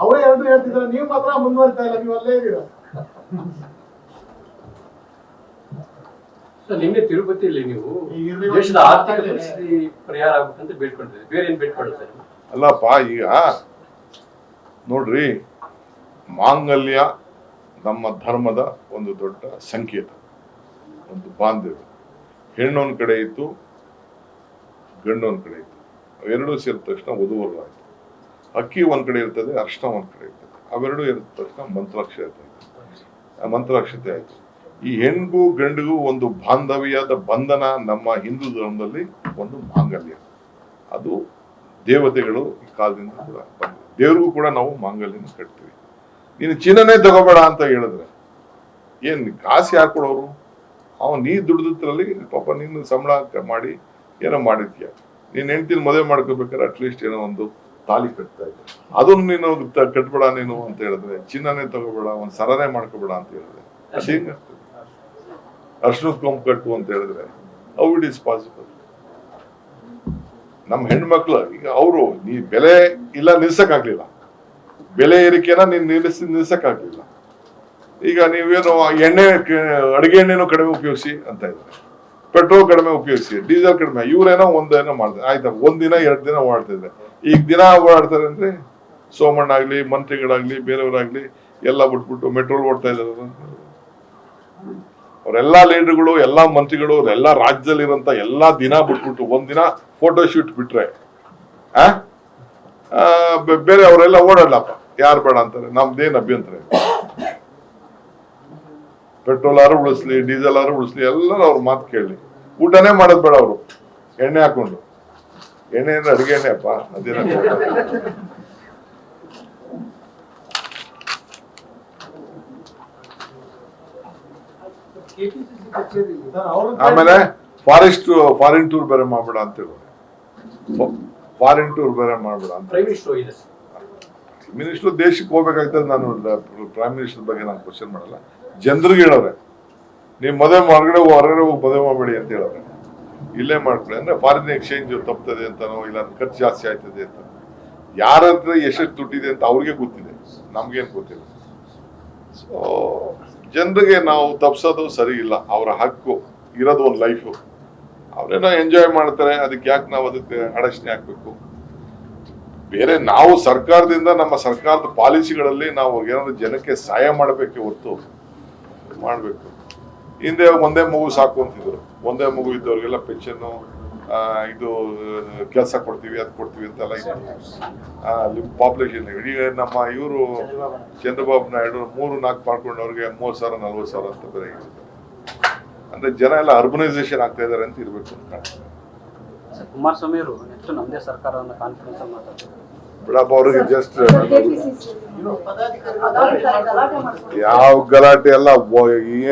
ಅವರೇ ಎರಡು ಹೇಳ್ತಿದ್ದಾರೆ, ನೀವು ಮಾತ್ರ ಮುಂದುವರಿತಾ ಇಲ್ಲ, ನೀವು ಅಲ್ಲೇ ಇದ್ದೀರಾ. ನಿನ್ನೆ ತಿರುಪತಿಯಲ್ಲಿ ನೀವು ದೇಶದ ಆರ್ಥಿಕ ಪರಿಸ್ಥಿತಿ ಪರಿಹಾರ ಆಗ್ಬೇಕಂತ ಬೇಡ್ಕೊಂಡಿದ್ದೀರಿ, ಬೇರೆ ಏನ್ ಬೇಡ್ಕೊಳ್ಳುತ್ತಾರೆ? ಅಲ್ಲಪ್ಪ, ಈಗ ನೋಡ್ರಿ, ಮಾಂಗಲ್ಯ ನಮ್ಮ ಧರ್ಮದ ಒಂದು ದೊಡ್ಡ ಸಂಕೇತ, ಒಂದು ಬಾಂಧವ್ಯ. ಹೆಣ್ಣು ಒಂದ್ ಕಡೆ ಇತ್ತು, ಗಂಡು ಒಂದ್ ಕಡೆ ಇತ್ತು, ಅವೆರಡೂ ಸೇರಿದ ತಕ್ಷಣ ವಧುವರ ಆಯ್ತು. ಅಕ್ಕಿ ಒಂದ್ ಕಡೆ ಇರ್ತದೆ, ಅರ್ಶನ ಒಂದ್ ಕಡೆ ಇರ್ತದೆ, ಅವೆರಡೂ ಇರಿದ ತಕ್ಷಣ ಮಂತ್ರಾಕ್ಷತೆ ಆಯ್ತು. ಈ ಹೆಣ್ಣಿಗೂ ಗಂಡಿಗೂ ಒಂದು ಬಾಂಧವ್ಯದ ಬಂಧನ ನಮ್ಮ ಹಿಂದೂ ಧರ್ಮದಲ್ಲಿ ಒಂದು ಮಾಂಗಲ್ಯ. ಅದು ದೇವತೆಗಳು ಈ ಕಾಲದಿಂದ ಕೂಡ ಬಂದಿದೆ. ದೇವ್ರಿಗೂ ಕೂಡ ನಾವು ಮಾಂಗಲ್ಯನ ಕಟ್ತೀವಿ. ನೀನು ಚಿನ್ನನೇ ತಗೋಬೇಡ ಅಂತ ಹೇಳಿದ್ರೆ ಏನ್ ಕಾಸು ಯಾರು ಕೊಡೋರು? ನೀ ದುಡ್ದದ್ರಲ್ಲಿ ಪಾಪ ನೀನು ಸಂಬಳ ಮಾಡಿ ಏನೋ ಮಾಡಿದ್ಯ. ನೀನ್ ಹೆಂಡ್ತಿನ ಮದುವೆ ಮಾಡ್ಕೋಬೇಕಾದ್ರೆ ಅಟ್ಲೀಸ್ಟ್ ಏನೋ ಒಂದು ತಾಲಿ ಕಟ್ತಾ ಇದ್ದೆ, ಅದನ್ನು ನೀನು ಕಟ್ಬೇಡ ನೀನು ಅಂತ ಹೇಳಿದ್ರೆ, ಚಿನ್ನನೇ ತಗೋಬೇಡ, ಒಂದ್ ಸರನೇ ಮಾಡ್ಕೋಬೇಡ ಅಂತ ಹೇಳಿದ್ರೆ ಅದು ಹೆಂಗಾಗ್ತದೆ? ಅರ್ಶನದ ಕೊಂಬು ಕಟ್ಟು ಅಂತ ಹೇಳಿದ್ರೆ ಹೌ ಇಟ್ ಈಸ್ ಪಾಸಿಬಲ್? ನಮ್ಮ ಹೆಣ್ಮಕ್ಳು ಈಗ ಅವರು ನೀ ಬೆಲೆ ಇಲ್ಲ ನಿಲ್ಸಕ್ಕಾಗ್ಲಿಲ್ಲ, ಬೆಲೆ ಏರಿಕೆನ ನೀನ್ ನಿಲ್ಸಕ್ಕಾಗ್ಲಿಲ್ಲ. ಈಗ ನೀವೇನು ಎಣ್ಣೆ, ಅಡಿಗೆ ಎಣ್ಣೆನೂ ಕಡಿಮೆ ಉಪಯೋಗಿಸಿ ಅಂತ ಇದ್ದಾರೆ, ಪೆಟ್ರೋಲ್ ಕಡಿಮೆ ಉಪಯೋಗಿಸಿ, ಡೀಸೆಲ್ ಕಡಿಮೆ, ಇವ್ರೇನೋ ಒಂದೇನೋ ಮಾಡ್ತಾರೆ. ಆಯ್ತಾ, ಒಂದಿನ 2 ದಿನ ಓಡಾಡ್ತಿದ್ರೆ, ಈಗ ದಿನ ಓಡಾಡ್ತಾರೆ ಅಂದ್ರೆ ಸೋಮಣ್ಣ ಆಗ್ಲಿ, ಮಂತ್ರಿಗಳಾಗ್ಲಿ, ಬೇರೆಯವರಾಗ್ಲಿ ಎಲ್ಲ ಬಿಟ್ಬಿಟ್ಟು ಮೆಟ್ರೋಲ್ ಓಡ್ತಾ ಇದಾರೆ. ಅವರೆಲ್ಲಾ ಲೀಡರ್ಗಳು, ಎಲ್ಲಾ ಮಂತ್ರಿಗಳು, ಎಲ್ಲಾ ರಾಜ್ಯದಲ್ಲಿರೋಂತ ಎಲ್ಲಾ ದಿನ ಬಿಟ್ಬಿಟ್ಟು ಒಂದಿನ ಫೋಟೋ ಶೂಟ್ ಬಿಟ್ರೆ ಬೇರೆ ಅವರೆಲ್ಲ ಓಡಾಡ್ಲಪ್ಪ, ಯಾರು ಬೇಡ ಅಂತಾರೆ, ನಮ್ದೇನ್ ಅಭ್ಯಂತರ ಇಲ್ಲ. ಪೆಟ್ರೋಲ್ ಆರು ಉಳಿಸ್ಲಿ, ಡೀಸೆಲ್ ಆರು ಉಳಿಸ್ಲಿ, ಎಲ್ಲರೂ ಅವ್ರ ಮಾತು ಕೇಳಲಿ. ಊಟನೇ ಮಾಡೋದ್ ಬೇಡ ಅವರು, ಎಣ್ಣೆ ಹಾಕೊಂಡು. ಎಣ್ಣೆ ಅಂದ್ರೆ ಅಡಿಗೆ ಎಣ್ಣೆ ಅಪ್ಪ, ಅದೇನ. ಆಮೇಲೆ ಫಾರಿನ್ ಟೂರ್ ಬೇರೆ ಮಾಡ್ಬೇಡ ಅಂತ ಹೇಳಿದ್ರೆ, ಫಾರಿನ್ ಟೂರ್ ಬೇರೆ ಮಾಡ್ಬೇಡ ಅಂತ. ಮಿನಿಸ್ಟರ್ ದೇಶಕ್ಕೆ ಹೋಗ್ಬೇಕಾಗ್ತದೆ. ನಾನು ಪ್ರೈಮ್ ಮಿನಿಸ್ಟರ್ ಬಗ್ಗೆ ನಾನು ಕ್ವಶನ್ ಮಾಡಲ್ಲ, ಜನರಿಗೆ ಹೇಳೋರೆ, ನೀವು ಮದುವೆ ಹೊರಗಡೆ ಹೋಗಿ ಮದುವೆ ಮಾಡಬೇಡಿ ಅಂತ ಹೇಳೋರೆ. ಇಲ್ಲೇ ಮಾಡ್ಕೊಳ್ಳಿ ಅಂದ್ರೆ ಫಾರಿನ್ ಎಕ್ಸ್ಚೇಂಜ್ ತಪ್ತದೆ ಅಂತಾನೋ, ಇಲ್ಲ ಖರ್ಚು ಜಾಸ್ತಿ ಆಯ್ತದೆ ಅಂತ. ಯಾರ ಹತ್ರ ಎಷ್ಟು ದುಡ್ಡಿದೆ ಅಂತ ಅವ್ರಿಗೆ ಗೊತ್ತಿದೆ, ನಮ್ಗೇನ್ ಗೊತ್ತಿಲ್ಲ. ಸೊ ಜನರಿಗೆ ನಾವು ತಪ್ಸೋದು ಸರಿ ಇಲ್ಲ. ಅವರ ಹಕ್ಕು ಇರೋದು ಒಂದು ಲೈಫು, ಅವ್ರೇನೋ ಎಂಜಾಯ್ ಮಾಡ್ತಾರೆ, ಅದಕ್ಕೆ ಯಾಕೆ ನಾವು ಅದಕ್ಕೆ ಅಡಚಣೆ ಹಾಕ್ಬೇಕು? ಬೇರೆ ನಾವು ಸರ್ಕಾರದಿಂದ, ನಮ್ಮ ಸರ್ಕಾರದ ಪಾಲಿಸಿಗಳಲ್ಲಿ ನಾವು ಏನಾದ್ರು ಜನಕ್ಕೆ ಸಹಾಯ ಮಾಡಬೇಕೆ ಹೊರತು ಮಾಡ್ಬೇಕು. ಹಿಂದೆ ಒಂದೇ ಮಗು ಸಾಕು ಅಂತಿದ್ರು, ಒಂದೇ ಮಗು ಇದ್ದವ್ರಿಗೆಲ್ಲ ಪೆನ್ಷನ್, ಇದು ಕೆಲಸ ಕೊಡ್ತೀವಿ, ಅದು ಕೊಡ್ತೀವಿ ಅಂತೆಲ್ಲ ಇತ್ತು. ಪಾಪ್ಯುಲೇಷನ್ ಈಗ ನಮ್ಮ ಇವರು ಚಂದ್ರಬಾಬು ನಾಯ್ಡು 3-4 ಮಾಡ್ಕೊಂಡವ್ರಿಗೆ 30,000 40,000 ಅಂತ ಬೇರೆ ಹೇಳ್ತಾರೆ. ಅಂದ್ರೆ ಜನ ಎಲ್ಲ ಅರ್ಬನೈಸೇಷನ್ ಆಗ್ತಾ ಇದಾರೆ ಅಂತ ಇರ್ಬೇಕು ಅಂತ ಕಾಣ್ತದೆ. ಕುಮಾರಸ್ವಾಮಿ ಅವರು ನೆಕ್ಸ್ಟ್ ನಮ್ಮದೇ ಸರ್ಕಾರವನ್ನು ಕಾನ್ಫಿಡೆನ್ಸ್ ಮಾತಾಡ್ತಾರೆ ಬಿಡಪ್ಪ, ಅವ್ರಿಗೆ ಜಸ್ಟ್ ಯಾವ ಗಲಾಟೆ ಎಲ್ಲ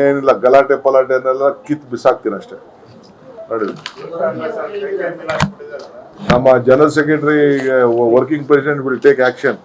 ಏನಿಲ್ಲ, ಗಲಾಟೆ ಪಲಾಟೆನೆಲ್ಲ ಕಿತ್ ಬಿಸಾಕ್ತೀನಿ ಅಷ್ಟೇ. ನೋಡಿ, ನಮ್ಮ general secretary working president will take action.